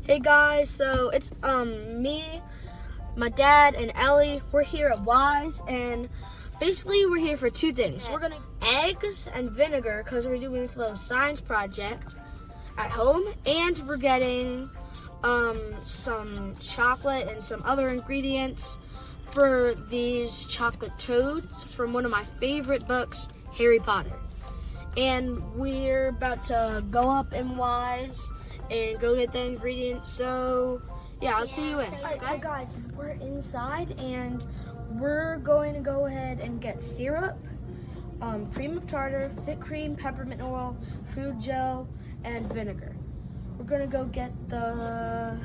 Hey guys, so it's me, my dad, and Ellie. We're here at Wise, and basically we're here for two things. We're gonna eggs and vinegar because we're doing this little science project at home, and we're getting some chocolate and some other ingredients for these chocolate toads from one of my favorite books, Harry Potter. And we're about to go up in Wise and go get the ingredients. So yeah, I'll see you in. Alright, so guys, we're inside and we're going to go ahead and get syrup, cream of tartar, thick cream, peppermint oil, food gel, and vinegar. We're gonna go get the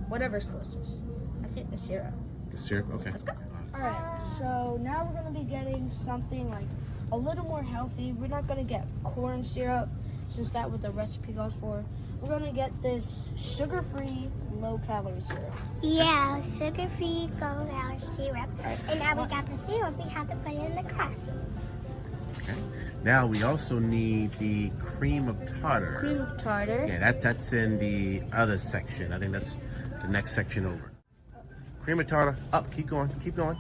whatever's closest. I think the syrup. The syrup? Okay. Let's go. Alright, so now we're gonna be getting something like a little more healthy. We're not gonna get corn syrup since that's what the recipe calls for. We're gonna get this sugar-free, low-calorie syrup. Yeah, sugar-free low-calorie syrup. And now we got the syrup, we have to put it in the cup. Okay. Now we also need the cream of tartar. Cream of tartar. Yeah, that's in the other section. I think that's the next section over. Cream of tartar. Up. Keep going. Keep going.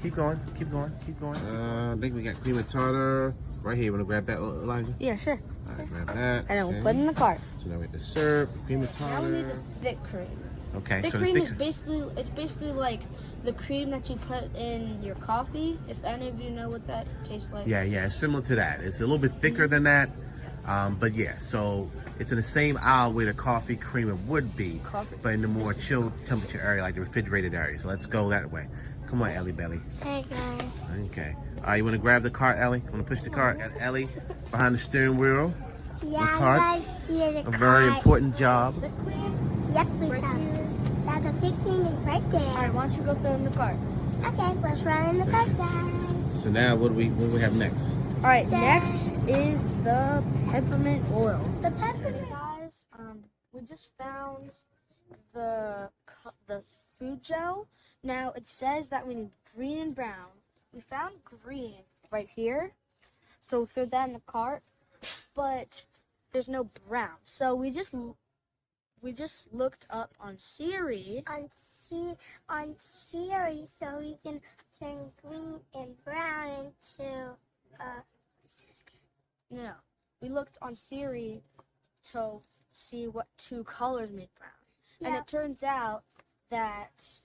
Keep going. Keep going. Keep going. I think we got cream of tartar right here. You want to grab that, Elijah? Yeah, sure. All right, grab that. And then we'll okay. put it in the cart. So now we have the syrup, the cream of tartar. Now we need the thick cream. Okay. Thick so cream is basically like the cream that you put in your coffee. If any of you know what that tastes like. Yeah, it's similar to that. It's a little bit thicker than that, but yeah. So it's in the same aisle where the coffee creamer would be, but in the more chilled temperature area, like the refrigerated area. So let's go that way. Come on, Ellie Belly. Hey guys. Okay. All right, you want to grab the cart, Ellie? You want to push the cart? Got Ellie behind the steering wheel. Yeah, cart. let's steer the A cart. very important job. Thick cream. Yep, we Right found here. it. Now the thick cream is right there. All right, why don't you go throw it in the cart? Okay, let's run in the cart, guys. So now what do we have next? All right, So- next is the peppermint oil. The peppermint. Guys, we just found the food gel. Now it says that we need green and brown. We found green right here, so we'll throw that in the cart. But there's no brown, so we just looked up on Siri. On Siri, so we can turn green and brown into No, we looked on Siri to see what two colors make brown. And Yeah. it turns out that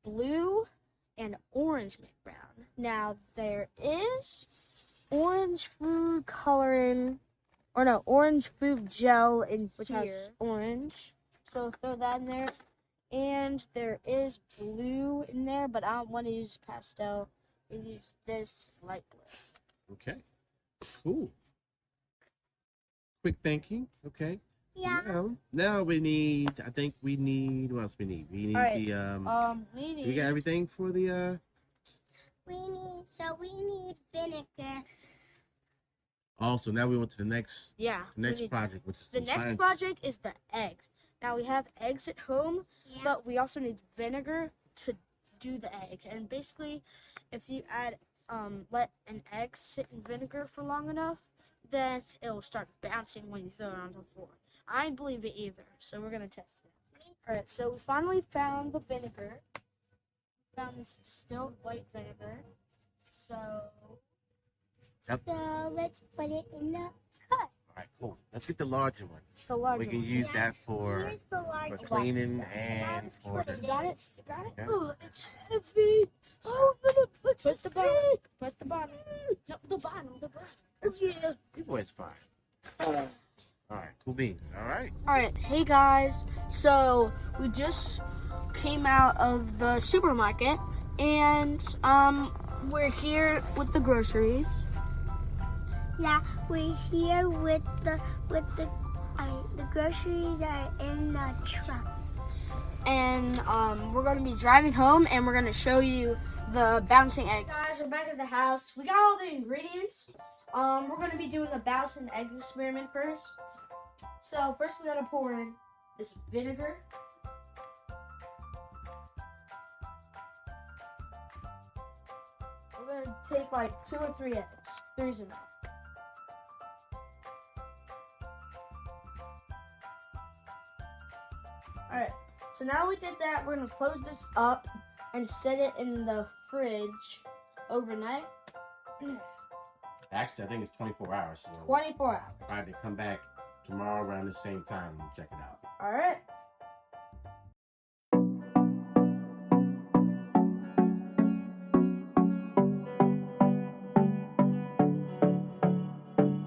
blue and orange make brown. Now, there is orange food coloring, or no, orange food gel in which has orange. So throw that in there. And there is blue in there, but I don't want to use pastel. We use this light blue. Okay. Cool. Quick thinking. Okay. yeah. Now we need. I think we need. What else we need? We need All right. we got everything for the. We need vinegar. Also, now we went to the next next project, which is The next science. project is the eggs. Now we have eggs at home, Yeah. but we also need vinegar to do the egg. And basically, if you add, let an egg sit in vinegar for long enough, then it will start bouncing when you throw it on the floor. I don't believe it either, so we're gonna test it. All right, so we finally found the vinegar. Found this distilled white vinegar. So Yep. So let's put it in the cup. All right, cool. Let's get the larger one. the larger We can one. use that for Here's the large cleaning box. and Let's for put the. it You got it? You got it? Okay. Oh, it's heavy. Oh, I'm gonna push the bottom. Push the bottom. No, the bottom. The bottom. Oh, yeah. You boys fine. All right, cool beans. All right. All right, hey guys. So we just came out of the supermarket, and we're here with the groceries. Yeah, we're here with the groceries are in the truck. And we're going to be driving home, and we're going to show you the bouncing eggs. Guys, we're back at the house. We got all the ingredients. We're going to be doing a bouncing egg experiment first. So first we got to pour in this vinegar. We're going to take like 2 or 3 eggs. 3's enough. Alright, so now we did that, we're gonna close this up and set it in the fridge overnight. Actually, I think it's 24 hours. So 24 hours. I have to come back tomorrow around the same time and check it out. Alright.